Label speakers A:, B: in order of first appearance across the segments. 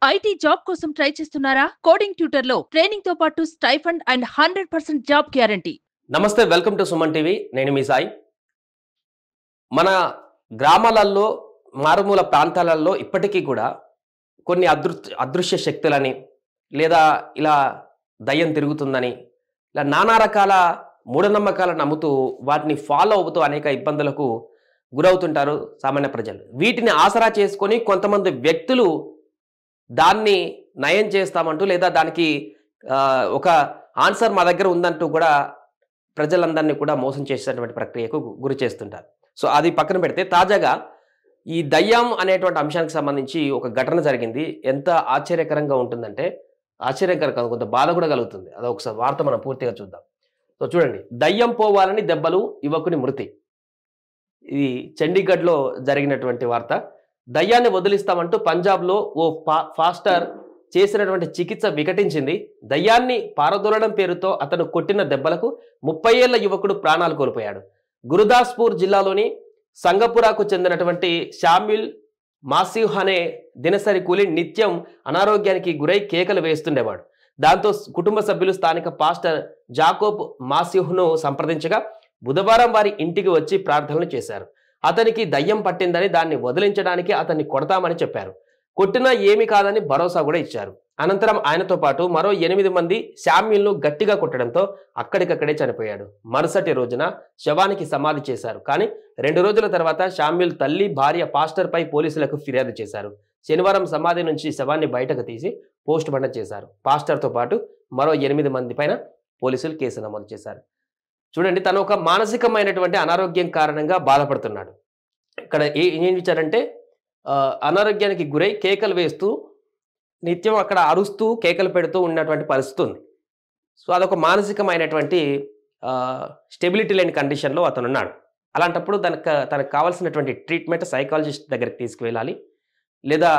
A: IT job కోసం try చేస్తున్నారా? Coding ట్యూటర్లో training తో పాటు స్టైఫండ్ అండ్ 100% జాబ్ గ్యారంటీ.
B: నమస్తే, వెల్కమ్ టు సుమన్ టీవీ. నేను మీ సాయి. మన గ్రామాలలో, మారుమూల ప్రాంతాలలో ఇప్పటికీ కూడా కొన్ని అదృశ్య శక్తులని, లేదా ఇలా దయ్యం తిరుగుతుందని, ఇలా నానా రకాల మూఢనమ్మకాలను నమ్ముతూ వాటిని ఫాలో అవుతూ అనేక ఇబ్బందులకు గురవుతుంటారు సామాన్య ప్రజలు. వీటిని ఆసరా చేసుకొని కొంతమంది వ్యక్తులు దాన్ని నయం చేస్తామంటూ, లేదా దానికి ఒక ఆన్సర్ మా దగ్గర ఉందంటూ కూడా ప్రజలందరినీ కూడా మోసం చేసేటువంటి ప్రక్రియకు గురి చేస్తుంటారు. సో అది పక్కన పెడితే, తాజాగా ఈ దయ్యం అనేటువంటి అంశానికి సంబంధించి ఒక ఘటన జరిగింది. ఎంత ఆశ్చర్యకరంగా ఉంటుందంటే, ఆశ్చర్యకరం కాదు, కొంత బాధ కూడా కలుగుతుంది. అదొకసారి వార్త మనం పూర్తిగా చూద్దాం. సో చూడండి, దయ్యం పోవాలని దెబ్బలు, యువకుని మృతి. ఇది చండీగఢ్లో జరిగినటువంటి వార్త. దయ్యాన్ని వదిలిస్తామంటూ పంజాబ్లో ఓ ఫాస్టర్ చేసినటువంటి చికిత్స వికటించింది. దయ్యాన్ని పారదోలడం పేరుతో అతను కొట్టిన దెబ్బలకు 30 ఏళ్ల యువకుడు ప్రాణాలు కోల్పోయాడు. గురుదాస్పూర్ జిల్లాలోని సంగపురాకు చెందినటువంటి శామ్యుల్ మాసిహ్ అనే దినసరి కూలి నిత్యం అనారోగ్యానికి గురై కేకలు వేస్తుండేవాడు. దాంతో కుటుంబ సభ్యులు స్థానిక పాస్టర్ జాకోబ్ మాసిహ్ను సంప్రదించగా బుధవారం వారి ఇంటికి వచ్చి ప్రార్థనలు చేశారు. అతనికి దయ్యం పట్టిందని, దాన్ని వదిలించడానికి అతన్ని కొడతామని చెప్పారు. కొట్టినా ఏమి కాదని భరోసా కూడా ఇచ్చారు. అనంతరం ఆయనతో పాటు మరో 8 మంది శామ్యుల్ను గట్టిగా కొట్టడంతో అక్కడికక్కడే చనిపోయాడు. మరుసటి రోజున శవానికి సమాధి చేశారు. కానీ 2 రోజుల తర్వాత శామ్యుల్ తల్లి, భార్య పాస్టర్పై పోలీసులకు ఫిర్యాదు చేశారు. శనివారం సమాధి నుంచి శవాన్ని బయటకు తీసి పోస్ట్ మార్టం చేశారు. పాస్టర్తో పాటు మరో 8 మంది పైన పోలీసులు కేసు నమోదు చేశారు. చూడండి, తను ఒక మానసికమైనటువంటి అనారోగ్యం కారణంగా బాధపడుతున్నాడు. ఇక్కడ ఏం ఇచ్చారంటే, అనారోగ్యానికి గురై కేకలు వేస్తూ నిత్యం అక్కడ అరుస్తూ కేకలు పెడుతూ ఉన్నటువంటి పరిస్థితి ఉంది. సో అదొక మానసికమైనటువంటి స్టెబిలిటీ లేని కండిషన్లో అతను ఉన్నాడు. అలాంటప్పుడు తనకు కావాల్సినటువంటి ట్రీట్మెంట్ సైకాలజిస్ట్ దగ్గరికి తీసుకువెళ్ళాలి, లేదా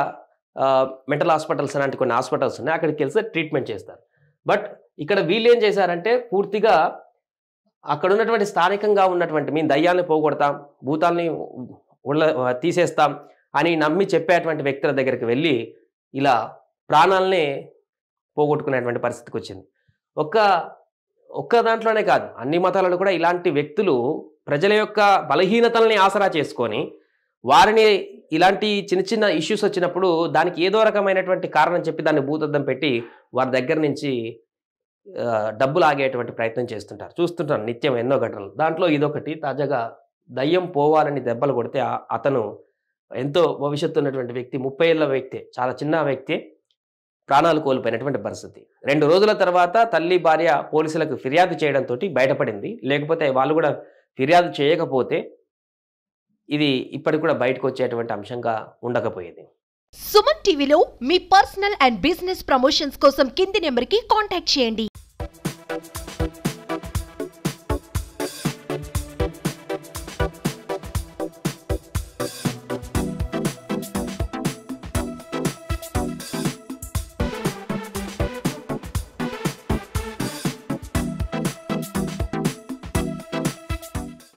B: మెంటల్ హాస్పిటల్స్ అలాంటి కొన్ని హాస్పిటల్స్ ఉన్నాయి, అక్కడికి వెళ్తే ట్రీట్మెంట్ చేస్తారు. బట్ ఇక్కడ వీళ్ళు ఏం చేశారంటే, పూర్తిగా అక్కడ ఉన్నటువంటి స్థానికంగా ఉన్నటువంటి, మేము దయ్యాన్ని పోగొడతాం, భూతాల్ని తీసేస్తాం అని నమ్మి చెప్పేటువంటి వ్యక్తుల దగ్గరికి వెళ్ళి ఇలా ప్రాణాలనే పోగొట్టుకునేటువంటి పరిస్థితికి వచ్చింది. ఒక్క దాంట్లోనే కాదు, అన్ని మతాలలో కూడా ఇలాంటి వ్యక్తులు ప్రజల యొక్క బలహీనతల్ని ఆసరా చేసుకొని వారిని ఇలాంటి చిన్న చిన్న ఇష్యూస్ వచ్చినప్పుడు దానికి ఏదో రకమైనటువంటి కారణం చెప్పి దాన్ని భూతద్దం పెట్టి వారి దగ్గర నుంచి డబ్బులు ఆగేటువంటి ప్రయత్నం చేస్తుంటారు. చూస్తుంటారు నిత్యం ఎన్నో ఘటనలు. దాంట్లో ఇదొకటి. తాజాగా దయ్యం పోవాలని దెబ్బలు కొడితే అతను ఎంతో భవిష్యత్తు ఉన్నటువంటి వ్యక్తి, 30 ఏళ్ల వ్యక్తి, చాలా చిన్న వ్యక్తి, ప్రాణాలు కోల్పోయినటువంటి పరిస్థితి. 2 రోజుల తర్వాత తల్లి, భార్య పోలీసులకు ఫిర్యాదు చేయడంతో బయటపడింది. లేకపోతే వాళ్ళు కూడా ఫిర్యాదు చేయకపోతే ఇది ఇప్పటికి కూడా బయటకు వచ్చేటువంటి అంశంగా ఉండకపోయేది.
C: సుమన్ టీవీలో మీ పర్సనల్ అండ్ బిజినెస్ ప్రమోషన్స్ కోసం కింది నెంబర్కి కాంటాక్ట్ చేయండి.